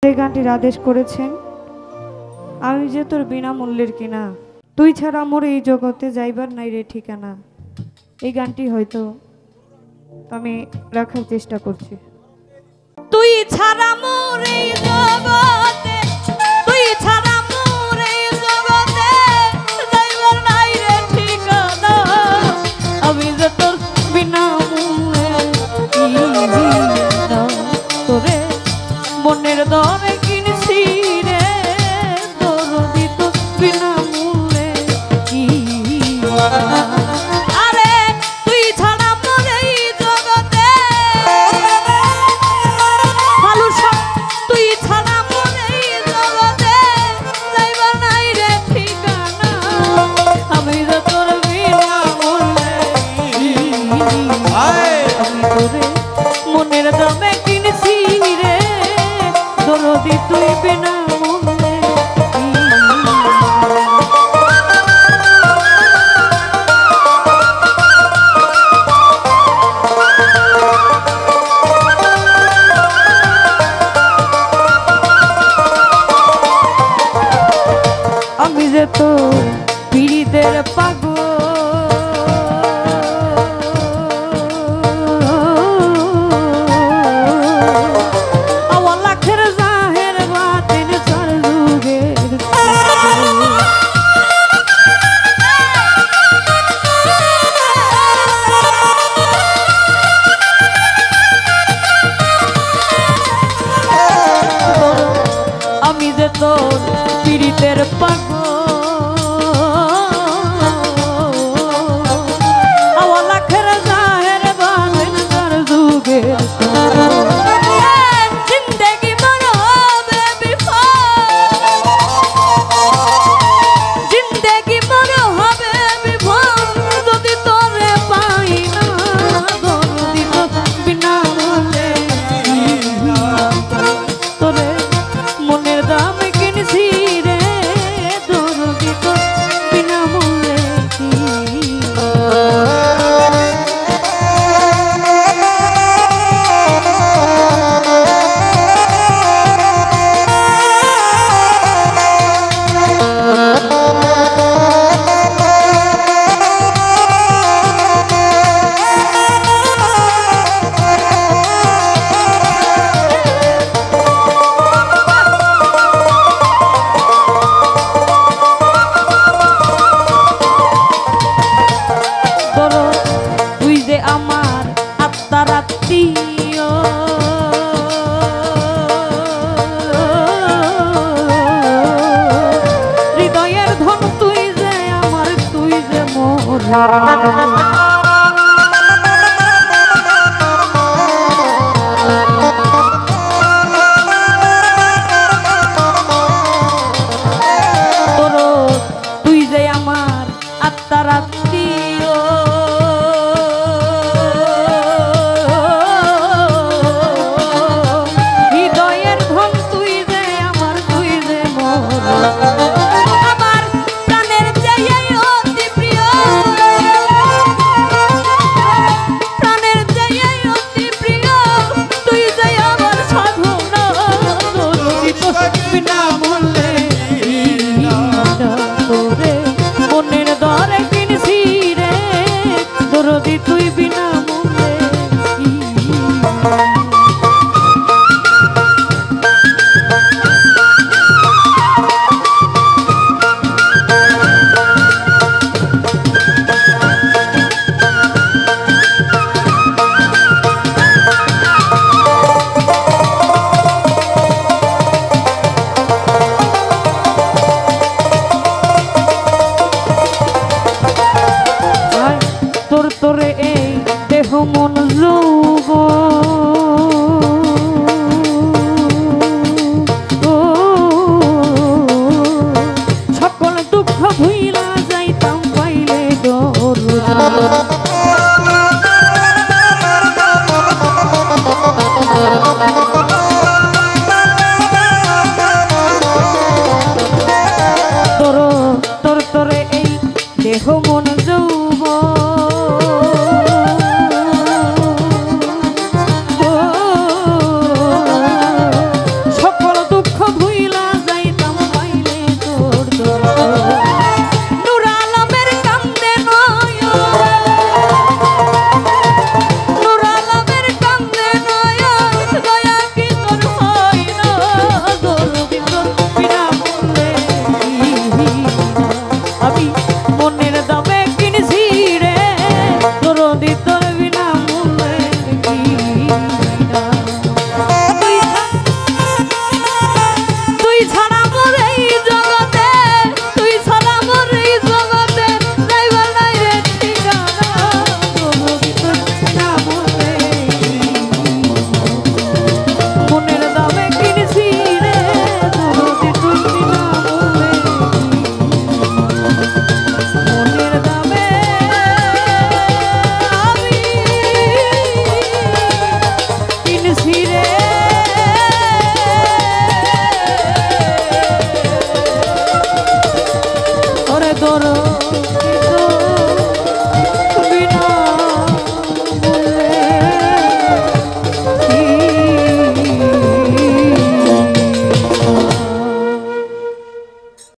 এই গানটির আদেশ করেছেন আমি যে তোর বিনামূল্যের কিনা, তুই ছাড়া মোর এই জগতে যাইবার নাই রে ঠিকানা। এই গানটি হয়তো আমি রাখার চেষ্টা করছি। তুই ছাড়া মোর এই জগতে, তুই ছাড়া মোর এই জগতে যাইবার নাই রে ঠিকানা। আমি যে তোর বিনামূল্যে তোরে মনের দরে কিনছি রে, তোর দিত বিনামূল্যে আরে তুই ছাড়া মোর এই জগতে ভালো সব, তুই ছাড়া মোর এই জগতে যাইবার নাই রে ঠিকানা। আমি যে তোর বিনামূল্যে আমি তোরে মনের দামে কিনছি রে, দরদি তুই বিনামূল্যে। আমি যে তোর পীড়িতের পাগল, আমি যে তোর পীড়িতের পাগল, লাখের জাহের বাঁধেন তার যুগের জিন্দেগি মন হবে বিফল, জিন্দেগি মন হবে বিফল যদি তোরে পাই না, দরদি তো বিনামূল্যে তোরে মনের দামে কিনছি রে, দরদি তো বিনামূল্যে। তুই যে আমার আত্মার আত্মীয়, হৃদয়ের ধন তুই যে আমার, তুই যে মোর তোর, তুই যে আমার আত্মার আত্মীয়, হৃদয়ের ধন তুই যে আমার, তুই যে মোর আমার প্রাণের চেয়ে অতি প্রিয়, প্রাণের চেয়ে অতি প্রিয় তুই যে আমার সাধনা, দরদি তো বিনামূল্যে তোরে মনের দরে কিনছি রে, দরদি তুই বিনামূল্যে। তোর তোরে এই দেহ মন যৌব সকল দুঃখ ভুইলা যাইতাম পাইলে ডর, তোর তোরে এই দেহ মন যৌব সকল দর